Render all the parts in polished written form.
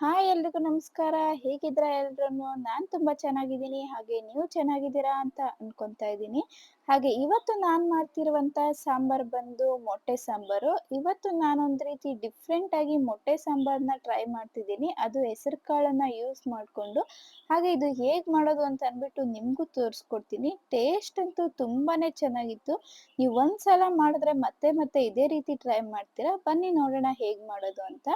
Hi ಎಲ್ರಿಗೂ ನಮಸ್ಕಾರ. ಹೇಗಿದ್ದೀರಾ ಎಲ್ರೂನು? ನಾನ್ ತುಂಬಾ ಚೆನ್ನಾಗಿದ್ದೀನಿ. ಹಾಗೆ ನೀವು ಚೆನ್ನಾಗಿದ್ದೀರಾ ಅಂತ ಅನ್ಕೊಂತಾ ಇದ್ದೀನಿ. ಹಾಗೆ ಇವತ್ತು ನಾನ್ ಮಾಡ್ತಿರುವಂತ ಸಾಂಬಾರ್ ಬಂದು ಮೊಟ್ಟೆ ಸಾಂಬಾರು. ಇವತ್ತು ನಾನೊಂದ್ ರೀತಿ ಡಿಫ್ರೆಂಟ್ ಆಗಿ ಮೊಟ್ಟೆ ಸಾಂಬಾರ್‌ನ ಟ್ರೈ ಮಾಡ್ತಿದ್ದೀನಿ. ಅದು ಹೆಸರು ಕಾಳನ್ನ ಯೂಸ್ ಮಾಡ್ಕೊಂಡು. ಹಾಗೆ ಇದು ಹೇಗ್ ಮಾಡೋದು ಅಂತ ಅಂದ್ಬಿಟ್ಟು ನಿಮ್ಗೂ ತೋರಿಸ್ಕೊಡ್ತೀನಿ. ಟೇಸ್ಟ್ ಅಂತೂ ತುಂಬಾನೇ ಚೆನ್ನಾಗಿತ್ತು. ನೀವು ಒಂದ್ಸಲ ಮಾಡಿದ್ರೆ ಮತ್ತೆ ಮತ್ತೆ ಇದೇ ರೀತಿ ಟ್ರೈ ಮಾಡ್ತೀರಾ. ಬನ್ನಿ ನೋಡೋಣ ಹೇಗ್ ಮಾಡೋದು ಅಂತ.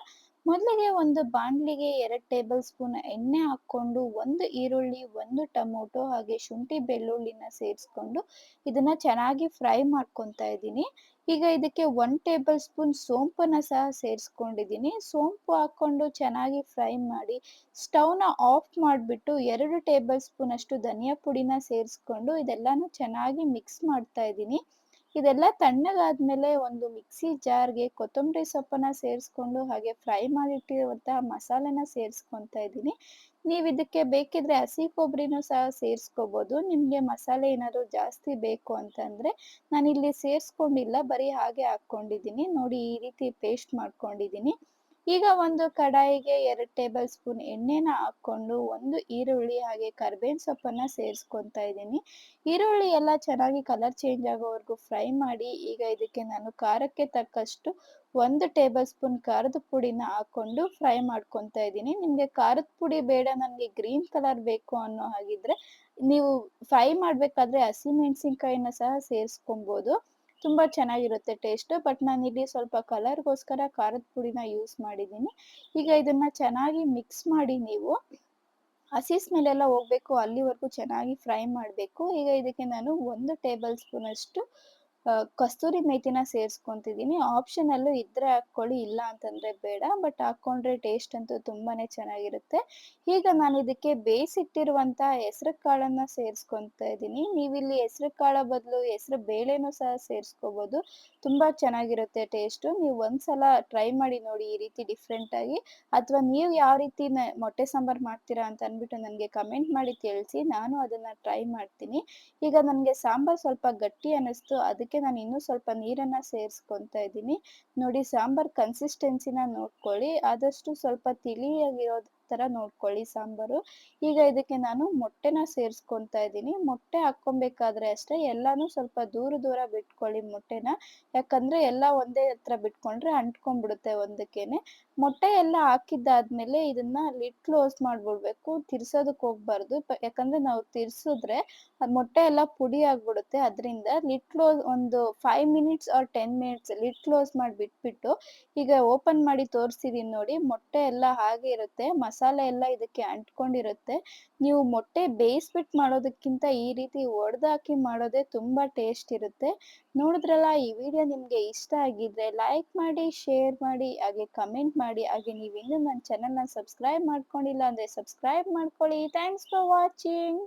ಮೊದಲಿಗೆ ಒಂದು ಬಾಣಲಿಗೆ 2 ಟೇಬಲ್ ಸ್ಪೂನ್ ಎಣ್ಣೆ ಹಾಕ್ಕೊಂಡು, 1 ಈರುಳ್ಳಿ, 1 ಟೊಮೊಟೊ ಹಾಗೆ ಶುಂಠಿ ಬೆಳ್ಳುಳ್ಳಿನ ಸೇರಿಸ್ಕೊಂಡು ಇದನ್ನ ಚೆನ್ನಾಗಿ ಫ್ರೈ ಮಾಡ್ಕೊತಾ ಇದ್ದೀನಿ. ಈಗ ಇದಕ್ಕೆ 1 ಟೇಬಲ್ ಸ್ಪೂನ್ ಸೋಂಪನ್ನ ಸಹ ಸೇರಿಸ್ಕೊಂಡಿದ್ದೀನಿ. ಸೋಂಪು ಹಾಕ್ಕೊಂಡು ಚೆನ್ನಾಗಿ ಫ್ರೈ ಮಾಡಿ ಸ್ಟವ್‌ನ ಆಫ್ ಮಾಡಿಬಿಟ್ಟು 2 ಟೇಬಲ್ ಸ್ಪೂನ್ ಅಷ್ಟು ಧನಿಯಾ ಪುಡಿನ ಸೇರಿಸ್ಕೊಂಡು ಇದೆಲ್ಲಾನು ಚೆನ್ನಾಗಿ ಮಿಕ್ಸ್ ಮಾಡ್ತಾ ಇದ್ದೀನಿ. ಇದೆಲ್ಲ ತಣ್ಣಗಾದ್ಮೇಲೆ ಒಂದು ಮಿಕ್ಸಿ ಜಾರ್‌ಗೆ ಕೊತ್ತಂಬರಿ ಸೊಪ್ಪನ್ನ ಸೇರಿಸ್ಕೊಂಡು ಹಾಗೆ ಫ್ರೈ ಮಾಡಿಟ್ಟಿರುವಂತಹ ಮಸಾಲೆನ ಸೇರಿಸ್ಕೊಂತಾ ಇದ್ದೀನಿ. ನೀವು ಇದಕ್ಕೆ ಬೇಕಿದ್ರೆ ಹಸಿ ಕೊಬ್ಬರಿನೂ ಸಹ ಸೇರಿಸ್ಕೋಬೋದು. ನಿಮಗೆ ಮಸಾಲೆ ಏನಾದ್ರು ಜಾಸ್ತಿ ಬೇಕು ಅಂತಂದ್ರೆ ನಾನಿಲ್ಲಿ ಸೇರಿಸ್ಕೊಂಡಿಲ್ಲ, ಬರೀ ಹಾಗೆ ಹಾಕ್ಕೊಂಡಿದ್ದೀನಿ. ನೋಡಿ ಈ ರೀತಿ ಪೇಸ್ಟ್ ಮಾಡ್ಕೊಂಡಿದ್ದೀನಿ. ಈಗ ಒಂದು ಕಡಾಯಿಗೆ 2 ಟೇಬಲ್ ಸ್ಪೂನ್ ಎಣ್ಣೆನ ಹಾಕ್ಕೊಂಡು, 1 ಈರುಳ್ಳಿ ಹಾಗೆ ಕರಿಬೇವಿನ ಸೊಪ್ಪನ್ನ ಸೇರಿಸ್ಕೊಂತಾ ಇದ್ದೀನಿ. ಈರುಳ್ಳಿ ಎಲ್ಲ ಚೆನ್ನಾಗಿ ಕಲರ್ ಚೇಂಜ್ ಆಗೋವರೆಗೂ ಫ್ರೈ ಮಾಡಿ, ಈಗ ಇದಕ್ಕೆ ನಾನು ಖಾರಕ್ಕೆ ತಕ್ಕಷ್ಟು 1 ಟೇಬಲ್ ಸ್ಪೂನ್ ಖಾರದ ಪುಡಿನ ಹಾಕ್ಕೊಂಡು ಫ್ರೈ ಮಾಡ್ಕೊತಾ ಇದ್ದೀನಿ. ನಿಮಗೆ ಖಾರದ ಪುಡಿ ಬೇಡ ನನಗೆ ಗ್ರೀನ್ ಕಲರ್ ಬೇಕು ಅನ್ನೋ ಹಾಗಿದ್ರೆ, ನೀವು ಫ್ರೈ ಮಾಡ್ಬೇಕಾದ್ರೆ ಹಸಿಮೆಣಸಿನಕಾಯಿನ ಸಹ ಸೇರಿಸ್ಕೊಬೋದು. ತುಂಬಾ ಚೆನ್ನಾಗಿರುತ್ತೆ ಟೇಸ್ಟು. ಬಟ್ ನಾನಿಲ್ಲಿ ಸ್ವಲ್ಪ ಕಲರ್‌ಗೋಸ್ಕರ ಖಾರದ ಪುಡಿನ ಯೂಸ್ ಮಾಡಿದ್ದೀನಿ. ಈಗ ಇದನ್ನ ಚೆನ್ನಾಗಿ ಮಿಕ್ಸ್ ಮಾಡಿ ನೀವು ಹಸಿ ಸ್ಮೆಲ್ ಎಲ್ಲ ಹೋಗ್ಬೇಕು ಅಲ್ಲಿವರೆಗೂ ಚೆನ್ನಾಗಿ ಫ್ರೈ ಮಾಡ್ಬೇಕು. ಈಗ ಇದಕ್ಕೆ ನಾನು 1 ಟೇಬಲ್ ಸ್ಪೂನ್ ಅಷ್ಟು ಕಸ್ತೂರಿ ಮೇಥಿನ ಸೇರಿಸ್ಕೊಂತಿದ್ದೀನಿ. ಆಪ್ಷನಲ್ಲು ಇದ್ರೆ ಹಾಕ್ಕೊಳ್ಳಿ, ಇಲ್ಲ ಅಂತಂದ್ರೆ ಬೇಡ. ಬಟ್ ಹಾಕ್ಕೊಂಡ್ರೆ ಟೇಸ್ಟ್ ಅಂತೂ ತುಂಬಾನೇ ಚೆನ್ನಾಗಿರುತ್ತೆ. ಈಗ ನಾನು ಇದಕ್ಕೆ ಬೇಯಿಸಿಟ್ಟಿರುವಂತ ಹೆಸರು ಕಾಳನ್ನ ಸೇರಿಸ್ಕೊಂತಾ ಇದ್ದೀನಿ. ನೀವಿಲ್ಲಿ ಹೆಸರು ಕಾಳ ಬದಲು ಹೆಸರು ಬೇಳೆನೂ ಸಹ ಸೇರಿಸ್ಕೋಬೋದು. ತುಂಬಾ ಚೆನ್ನಾಗಿರುತ್ತೆ ಟೇಸ್ಟು. ನೀವು ಒಂದ್ಸಲ ಟ್ರೈ ಮಾಡಿ ನೋಡಿ ಈ ರೀತಿ ಡಿಫ್ರೆಂಟ್ ಆಗಿ. ಅಥವಾ ನೀವು ಯಾವ ರೀತಿ ಮೊಟ್ಟೆ ಸಾಂಬಾರ್ ಮಾಡ್ತೀರಾ ಅಂತ ಅಂದ್ಬಿಟ್ಟು ನನಗೆ ಕಮೆಂಟ್ ಮಾಡಿ ತಿಳಿಸಿ. ನಾನು ಅದನ್ನ ಟ್ರೈ ಮಾಡ್ತೀನಿ. ಈಗ ನನಗೆ ಸಾಂಬಾರ್ ಸ್ವಲ್ಪ ಗಟ್ಟಿ ಅನ್ನಿಸ್ತು. ಅದಕ್ಕೆ ನಾನು ಇನ್ನೂ ಸ್ವಲ್ಪ ನೀರನ್ನ ಸೇರಿಸ್ಕೊಂತಾ ಇದ್ದೀನಿ. ನೋಡಿ ಸಾಂಬಾರ್ ಕನ್ಸಿಸ್ಟೆನ್ಸಿನ ನೋಡ್ಕೊಳ್ಳಿ. ಆದಷ್ಟು ಸ್ವಲ್ಪ ತಿಳಿಯಾಗಿರೋ ಥರ ನೋಡ್ಕೊಳ್ಳಿ ಸಾಂಬಾರು. ಈಗ ಇದಕ್ಕೆ ನಾನು ಮೊಟ್ಟೆನ ಸೇರಿಸ್ಕೊಂತಾ ಇದ್ದೀನಿ. ಮೊಟ್ಟೆ ಹಾಕ್ಕೊಬೇಕಾದ್ರೆ ಅಷ್ಟೇ ಎಲ್ಲಾನು ಸ್ವಲ್ಪ ದೂರ ದೂರ ಬಿಟ್ಕೊಳ್ಳಿ ಮೊಟ್ಟೆನ. ಯಾಕಂದ್ರೆ ಎಲ್ಲ ಒಂದೇ ಹತ್ರ ಬಿಟ್ಕೊಂಡ್ರೆ ಅಂಟ್ಕೊಂಡ್ಬಿಡುತ್ತೆ ಒಂದಕ್ಕೇನೆ. ಮೊಟ್ಟೆ ಎಲ್ಲ ಹಾಕಿದ್ದಾದ್ಮೇಲೆ ಇದನ್ನ ಲಿಡ್ ಕ್ಲೋಸ್ ಮಾಡ್ಬಿಡ್ಬೇಕು. ತಿರ್ಸೋದಕ್ಕೆ ಹೋಗ್ಬಾರ್ದು. ಯಾಕಂದ್ರೆ ನಾವು ತಿರ್ಸಿದ್ರೆ ಮೊಟ್ಟೆ ಎಲ್ಲ ಪುಡಿ ಆಗ್ಬಿಡುತ್ತೆ. ಅದ್ರಿಂದ ಲಿಡ್ ಕ್ಲೋಸ್ ಒಂದು 5 minutes R 10 minutes lid close ಮಾಡಿ ಬಿಟ್ಬಿಟ್ಟು, ಈಗ ಓಪನ್ ಮಾಡಿ ತೋರಿಸ್ತಿದೀನಿ ನೋಡಿ, ಮೊಟ್ಟೆ ಎಲ್ಲ ಹಾಗೆ ಇರುತ್ತೆ. ಮಸಾಲೆ ಎಲ್ಲ ಇದಕ್ಕೆ ಅಂಟ್ಕೊಂಡಿರುತ್ತೆ. ನೀವು ಮೊಟ್ಟೆ ಬೇಯಿಸ್ಬಿಟ್ಟು ಮಾಡೋದಕ್ಕಿಂತ ಈ ರೀತಿ ಒಡೆದಾಕಿ ಮಾಡೋದೇ ತುಂಬಾ ಟೇಸ್ಟ್ ಇರುತ್ತೆ. ನೋಡಿದ್ರಲ್ಲ, ಈ ವಿಡಿಯೋ ನಿಮ್ಗೆ ಇಷ್ಟ ಆಗಿದ್ರೆ ಲೈಕ್ ಮಾಡಿ, ಶೇರ್ ಮಾಡಿ, ಹಾಗೆ ಕಮೆಂಟ್ ಮಾಡಿ. ಹಾಗೆ ನೀವಿನ್ನೂ ನನ್ನ ಚಾನಲ್‌ನ ಸಬ್ಸ್ಕ್ರೈಬ್ ಮಾಡ್ಕೊಂಡಿಲ್ಲ ಅಂದ್ರೆ ಸಬ್ಸ್ಕ್ರೈಬ್ ಮಾಡ್ಕೊಳ್ಳಿ. Thanks for watching.